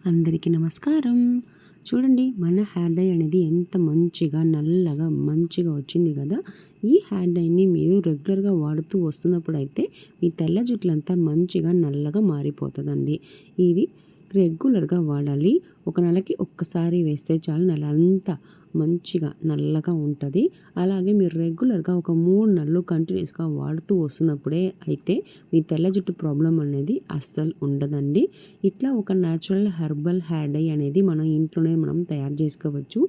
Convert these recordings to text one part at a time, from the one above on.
అందరికీ నమస్కారం. చూడండి, మన హెయిర్ డై అనేది ఎంత మంచిగా నల్లగా మంచిగా వచ్చింది కదా. ఈ హెయిర్ డైని మీరు రెగ్యులర్గా వాడుతూ వస్తున్నప్పుడైతే మీ తెల్ల జుట్లంతా మంచిగా నల్లగా మారిపోతుందండి. ఇది రెగ్యులర్గా వాడాలి. ఒక నెలకి ఒక్కసారి వేస్తే చాలు, నెల అంతా మంచిగా నల్లగా ఉంటుంది. అలాగే మీరు రెగ్యులర్గా ఒక 3 నెలలు కంటిన్యూస్గా వాడుతూ వస్తున్నప్పుడే అయితే మీ తెల్ల జుట్టు ప్రాబ్లం అనేది అస్సలు ఉండదండి. ఇట్లా ఒక న్యాచురల్ హెర్బల్ హెయిర్ డై అనేది మనం ఇంట్లోనే తయారు చేసుకోవచ్చు.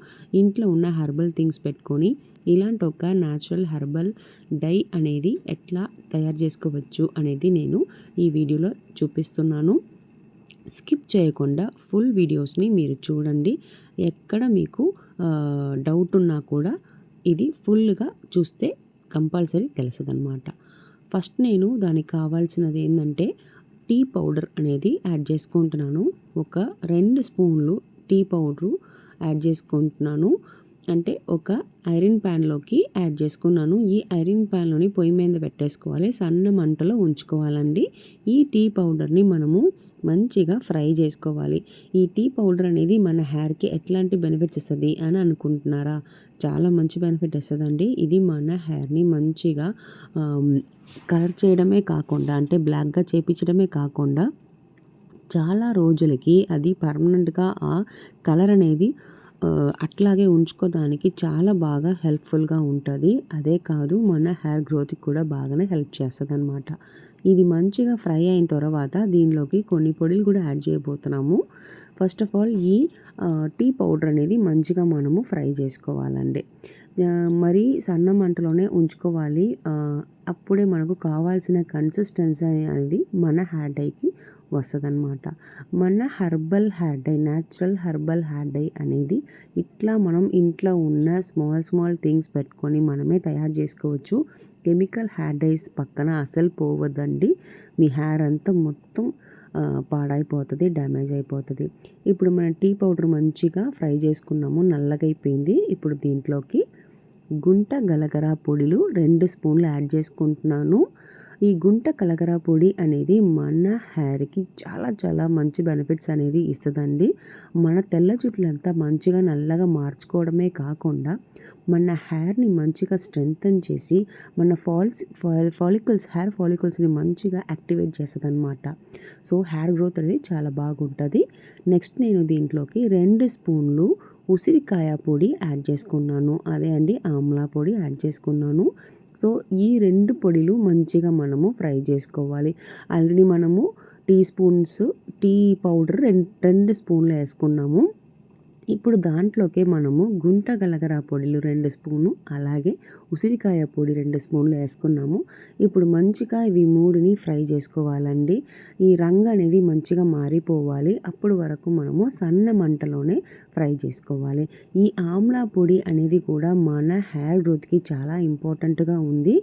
ఇంట్లో ఉన్న హెర్బల్ థింగ్స్ పెట్టుకొని ఇలాంటి ఒక న్యాచురల్ హెర్బల్ డై అనేది ఎట్లా తయారు చేసుకోవచ్చు అనేది నేను ఈ వీడియోలో చూపిస్తున్నాను. స్కిప్ చేయకుండా ఫుల్ వీడియోస్ని మీరు చూడండి. ఎక్కడ మీకు డౌట్ ఉన్నా కూడా ఇది ఫుల్గా చూస్తే కంపల్సరీ తెలుస్తుందన్నమాట. ఫస్ట్ నేను దానికి కావాల్సినది ఏంటంటే టీ పౌడర్ అనేది యాడ్ చేసుకుంటున్నాను. ఒక 2 స్పూన్లు టీ పౌడరు యాడ్ చేసుకుంటున్నాను. అంటే ఒక ఐరన్ ప్యాన్లోకి యాడ్ చేసుకున్నాను. ఈ ఐరన్ ప్యాన్లోని పొయ్యి మీద పెట్టేసుకోవాలి, సన్న మంటలో ఉంచుకోవాలండి. ఈ టీ పౌడర్ని మనము మంచిగా ఫ్రై చేసుకోవాలి. ఈ టీ పౌడర్ అనేది మన హెయిర్కి ఎట్లాంటి బెనిఫిట్స్ ఇస్తుంది అని అనుకుంటున్నారా? చాలా మంచి బెనిఫిట్ ఇస్తుందండి. ఇది మన హెయిర్ని మంచిగా కలర్ చేయడమే కాకుండా, అంటే బ్లాక్గా చేపించడమే కాకుండా చాలా రోజులకి అది పర్మనెంట్గా ఆ కలర్ అనేది అట్లాగే ఉంచుకోవడానికి చాలా బాగా హెల్ప్ఫుల్గా ఉంటుంది. అదే కాదు, మన హెయిర్ గ్రోత్కి కూడా బాగానే హెల్ప్ చేస్తుంది అనమాట. ఇది మంచిగా ఫ్రై అయిన తర్వాత దీనిలోకి కొన్ని పొడులు కూడా యాడ్ చేయబోతున్నాము. ఫస్ట్ ఆఫ్ ఆల్ ఈ టీ పౌడర్ అనేది మంచిగా మనము ఫ్రై చేసుకోవాలండి. మరీ సన్న మంటలోనే ఉంచుకోవాలి. అప్పుడే మనకు కావాల్సిన కన్సిస్టెన్సీ అనేది మన హెయిర్ డైకి వస్తుందన్నమాట. మన herbal hair dye, natural herbal hair dye అనేది ఇట్లా మనం ఇంట్లో ఉన్న స్మాల్ థింగ్స్ పెట్టుకొని మనమే తయారు చేసుకోవచ్చు. కెమికల్ హెయిర్ డైస్ పక్కన అసలు పోవద్దండి. మీ హెయిర్ అంతా మొత్తం పాడైపోతుంది, డ్యామేజ్ అయిపోతుంది. ఇప్పుడు మన టీ పౌడర్ మంచిగా ఫ్రై చేసుకున్నాము, నల్లగా అయిపోయింది. ఇప్పుడు దీంట్లోకి గుంట గలగరా పొడిలు 2 స్పూన్లు యాడ్ చేసుకుంటున్నాను. ఈ గుంట గలగరా పొడి అనేది మన హెయిర్కి చాలా మంచి బెనిఫిట్స్ అనేది ఇస్తుందండి. మన తెల్ల జుట్లంతా మంచిగా నల్లగా మార్చుకోవడమే కాకుండా మన హెయిర్ని మంచిగా స్ట్రెంగ్తన్ చేసి మన హెయిర్ ఫాలికల్స్ని మంచిగా యాక్టివేట్ చేస్తుంది అనమాట. సో హెయిర్ గ్రోత్ అనేది చాలా బాగుంటుంది. నెక్స్ట్ నేను దీంట్లోకి 2 స్పూన్లు ఉసిరికాయ పొడి యాడ్ చేసుకున్నాను. అదే అండి, ఆమ్లా పొడి యాడ్ చేసుకున్నాను. సో ఈ 2 పొడిలు మంచిగా మనము ఫ్రై చేసుకోవాలి. ఆల్రెడీ మనము టీ పౌడర్ 2 స్పూన్లు వేసుకున్నాము. ఇప్పుడు దాంట్లోకి మనము గుంట గలగరా పొడిలు 2 స్పూను, అలాగే ఉసిరికాయ పొడి 2 స్పూన్లు వేసుకున్నాము. ఇప్పుడు మంచిగా ఇవి 3ని ఫ్రై చేసుకోవాలండి. ఈ రంగు అనేది మంచిగా మారిపోవాలి. అప్పుడు వరకు మనము సన్న మంటలోనే ఫ్రై చేసుకోవాలి. ఈ ఆమ్లా పొడి అనేది కూడా మన హెయిర్ గ్రోత్కి చాలా ఇంపార్టెంట్గా ఉంది.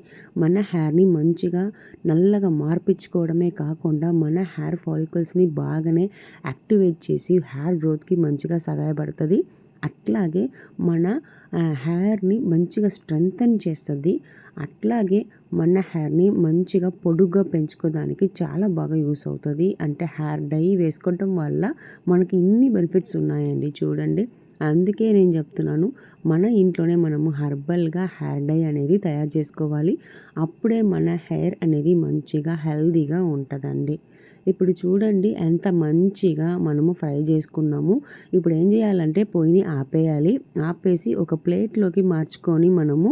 మన హెయిర్ని మంచిగా నల్లగా మార్పించుకోవడమే కాకుండా మన హెయిర్ ఫాలికల్స్ని బాగానే యాక్టివేట్ చేసి హెయిర్ గ్రోత్కి మంచిగా సహాయపడుతుంది. అట్లాగే మన హెయిర్ని మంచిగా స్ట్రెంగ్తన్ చేస్తుంది. అట్లాగే మన హెయిర్ని మంచిగా పొడుగ్గా పెంచుకోవడానికి చాలా బాగా యూస్ అవుతుంది. అంటే హెయిర్ డై వేసుకోవడం వల్ల మనకి ఇన్ని బెనిఫిట్స్ ఉన్నాయండి, చూడండి. అందుకే నేను చెప్తున్నాను, మన ఇంట్లోనే మనము హెర్బల్గా హెయిర్ డై అనేది తయారు చేసుకోవాలి. అప్పుడే మన హెయిర్ అనేది మంచిగా హెల్తీగా ఉంటుందండి. ఇప్పుడు చూడండి ఎంత మంచిగా మనము ఫ్రై చేసుకున్నాము. ఇప్పుడు ఏం చేయాలంటే పొయ్యిని ఆపేసి ఒక ప్లేట్లోకి మార్చుకొని మనము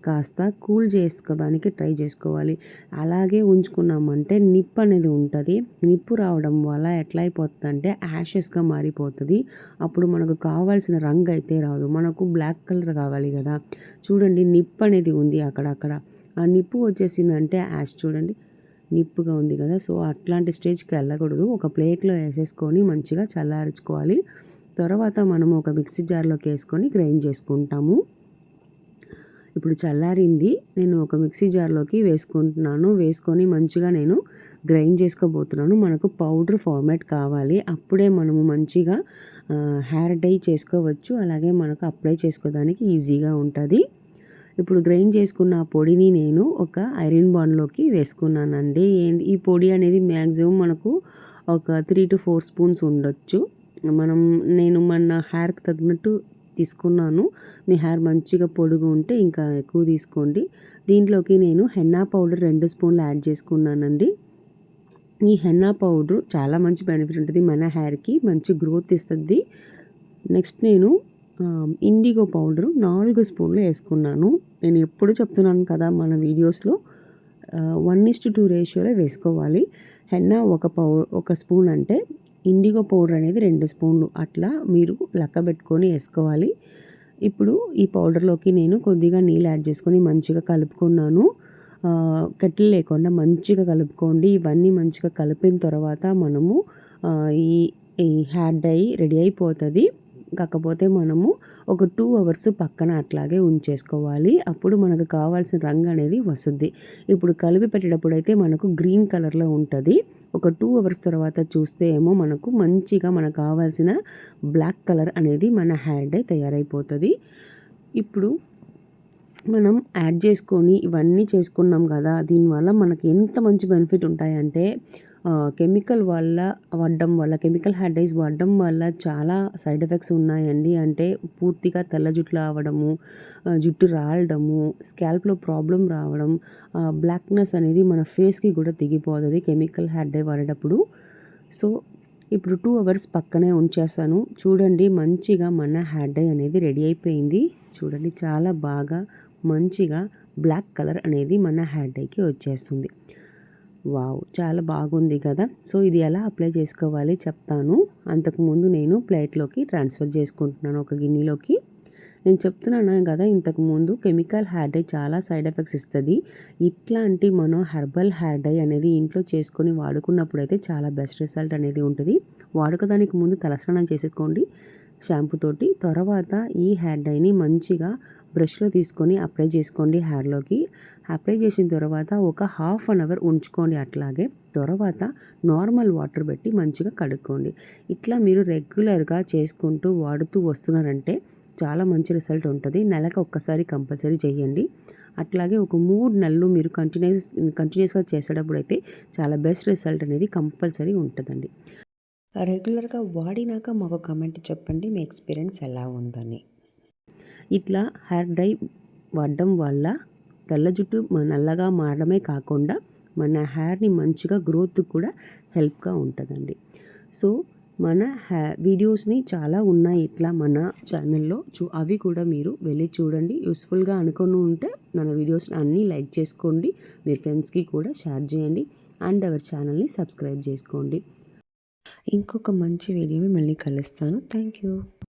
కాస్త కూల్ చేసుకోవడానికి ట్రై చేసుకోవాలి. అలాగే ఉంచుకున్నామంటే నిప్పు అనేది ఉంటుంది. నిప్పు రావడం వల్ల ఎట్లా అయిపోతుందంటే యాషెస్గా మారిపోతుంది. అప్పుడు మనకు కావాల్సిన రంగు అయితే రాదు, మనకు బ్లాక్ కలర్ కావాలి కదా. చూడండి, నిప్పు అనేది ఉంది అక్కడక్కడ. ఆ నిప్పు వచ్చేసిందంటే యాష్ చూడండి నిప్పుగా ఉంది కదా. సో అట్లాంటి స్టేజ్కి వెళ్ళకూడదు. ఒక ప్లేట్లో వేసేసుకొని మంచిగా చల్లార్చుకోవాలి. తర్వాత మనం ఒక మిక్సీ జార్లోకి వేసుకొని గ్రైండ్ చేసుకుంటాము. ఇప్పుడు చల్లారింది, నేను ఒక మిక్సీ జార్లోకి వేసుకొని మంచిగా నేను గ్రైండ్ చేసుకోబోతున్నాను. మనకు పౌడర్ ఫార్మాట్ కావాలి, అప్పుడే మనము మంచిగా హెయిర్ డై చేసుకోవచ్చు. అలాగే మనకు అప్లై చేసుకోవడానికి ఈజీగా ఉంటుంది. ఇప్పుడు గ్రైండ్ చేసుకున్న ఆ పొడిని నేను ఒక ఐరన్ బాండ్లోకి వేసుకున్నానండి. ఈ పొడి అనేది మ్యాక్సిమం మనకు ఒక 3 to 4 స్పూన్స్ ఉండొచ్చు. నేను మన హెయిర్కి తగినట్టు తీసుకున్నాను. మీ హెయిర్ మంచిగా పొడుగు ఉంటే ఇంకా ఎక్కువ తీసుకోండి. దీంట్లోకి నేను హెన్నా పౌడర్ 2 స్పూన్లు యాడ్ చేసుకున్నానండి. ఈ హెన్నా పౌడర్ చాలా మంచి బెనిఫిట్ ఉంటుంది, మన హెయిర్కి మంచి గ్రోత్ ఇస్తుంది. నెక్స్ట్ నేను ఇండిగో పౌడరు 4 స్పూన్లు వేసుకున్నాను. నేను ఎప్పుడు చెప్తున్నాను కదా మన వీడియోస్లో 1:2 రేషియోలో వేసుకోవాలి. హెన్నా ఒక స్పూన్ అంటే ఇండిగో పౌడర్ అనేది 2 స్పూన్లు అట్లా మీరు లెక్క పెట్టుకొని వేసుకోవాలి. ఇప్పుడు ఈ పౌడర్లోకి నేను కొద్దిగా నీళ్ళు యాడ్ చేసుకొని మంచిగా కలుపుకున్నాను. కట్టెలు లేకుండా మంచిగా కలుపుకోండి. ఇవన్నీ మంచిగా కలిపిన తర్వాత మనము ఈ ఈ హెయిర్ డై రెడీ అయిపోతుంది. కాకపోతే మనము ఒక 2 అవర్స్ పక్కన అట్లాగే ఉంచేసుకోవాలి. అప్పుడు మనకు కావాల్సిన రంగు అనేది వస్తుంది. ఇప్పుడు కలిపి పెట్టేటప్పుడు అయితే మనకు గ్రీన్ కలర్లో ఉంటుంది. ఒక 2 అవర్స్ తర్వాత చూస్తే ఏమో మనకు మంచిగా మనకు కావాల్సిన బ్లాక్ కలర్ అనేది మన హెయిర్ డై తయారైపోతుంది. ఇప్పుడు మనం యాడ్ చేసుకొని ఇవన్నీ చేసుకున్నాం కదా, దీనివల్ల మనకి ఎంత మంచి బెనిఫిట్ ఉంటాయంటే కెమికల్ హెయిర్ డైస్ వాడడం వల్ల చాలా సైడ్ ఎఫెక్ట్స్ ఉన్నాయండి. అంటే పూర్తిగా తెల్ల జుట్లు రావడము, జుట్టు రాలడము, స్కాల్ప్లో ప్రాబ్లం రావడం, బ్లాక్నెస్ అనేది మన ఫేస్కి కూడా దిగిపోతుంది కెమికల్ హెయిర్ డై వాడేటప్పుడు. సో ఇప్పుడు 2 అవర్స్ పక్కనే ఉంచేస్తాను. చూడండి మంచిగా మన హెయిర్ డై అనేది రెడీ అయిపోయింది. చూడండి చాలా బాగా మంచిగా బ్లాక్ కలర్ అనేది మన హెయిర్ డైకి వచ్చేస్తుంది. వావ్, చాలా బాగుంది కదా. సో ఇది ఎలా అప్లై చేసుకోవాలి చెప్తాను. అంతకుముందు నేను ప్లేట్లోకి ట్రాన్స్ఫర్ చేసుకుంటున్నాను, ఒక గిన్నెలోకి. నేను చెప్తున్నాను కదా ఇంతకుముందు కెమికల్ హెయిర్ డై చాలా సైడ్ ఎఫెక్ట్స్ ఇస్తుంది. ఇట్లాంటి మనం హెర్బల్ హెయిర్ డై అనేది ఇంట్లో చేసుకొని వాడుకున్నప్పుడు అయితే చాలా బెస్ట్ రిజల్ట్ అనేది ఉంటుంది. వాడుకోదానికి ముందు తలస్నానం చేసుకోండి షాంపూ తోటి. తర్వాత ఈ హెయిర్ డైని మంచిగా బ్రష్లో తీసుకొని అప్లై చేసుకోండి హెయిర్లోకి. అప్లై చేసిన తర్వాత ఒక 1/2 అవర్ ఉంచుకోండి అట్లాగే. తర్వాత నార్మల్ వాటర్ పెట్టి మంచిగా కడుక్కోండి. ఇట్లా మీరు రెగ్యులర్గా చేసుకుంటూ వాడుతూ వస్తున్నారంటే చాలా మంచి రిజల్ట్ ఉంటుంది. నెలకు ఒక్కసారి కంపల్సరీ చేయండి. అట్లాగే ఒక 3 నెలలు మీరు కంటిన్యూస్గా చేసేటప్పుడు అయితే చాలా బెస్ట్ రిజల్ట్ అనేది కంపల్సరీ ఉంటుందండి. రెగ్యులర్గా వాడినాక మాకు కామెంట్ చెప్పండి మీ ఎక్స్పీరియన్స్ ఎలా ఉందని. ఇట్లా హెయిర్ డై వాడడం వల్ల తెల్ల జుట్టు నల్లగా మారడమే కాకుండా మన హెయిర్ని మంచిగా గ్రోత్ కూడా హెల్ప్గా ఉంటుందండి. సో మన వీడియోస్ని చాలా ఉన్నాయి ఇట్లా మన ఛానల్లో, అవి కూడా మీరు వెళ్ళి చూడండి. యూస్ఫుల్గా అనుకొని ఉంటే మన వీడియోస్ని అన్నీ లైక్ చేసుకోండి, మీ ఫ్రెండ్స్కి కూడా షేర్ చేయండి, అండ్ అవర్ ఛానల్ని సబ్స్క్రైబ్ చేసుకోండి. ఇంకొక మంచి వీడియోని మళ్ళీ కలుస్తాను. Thank you.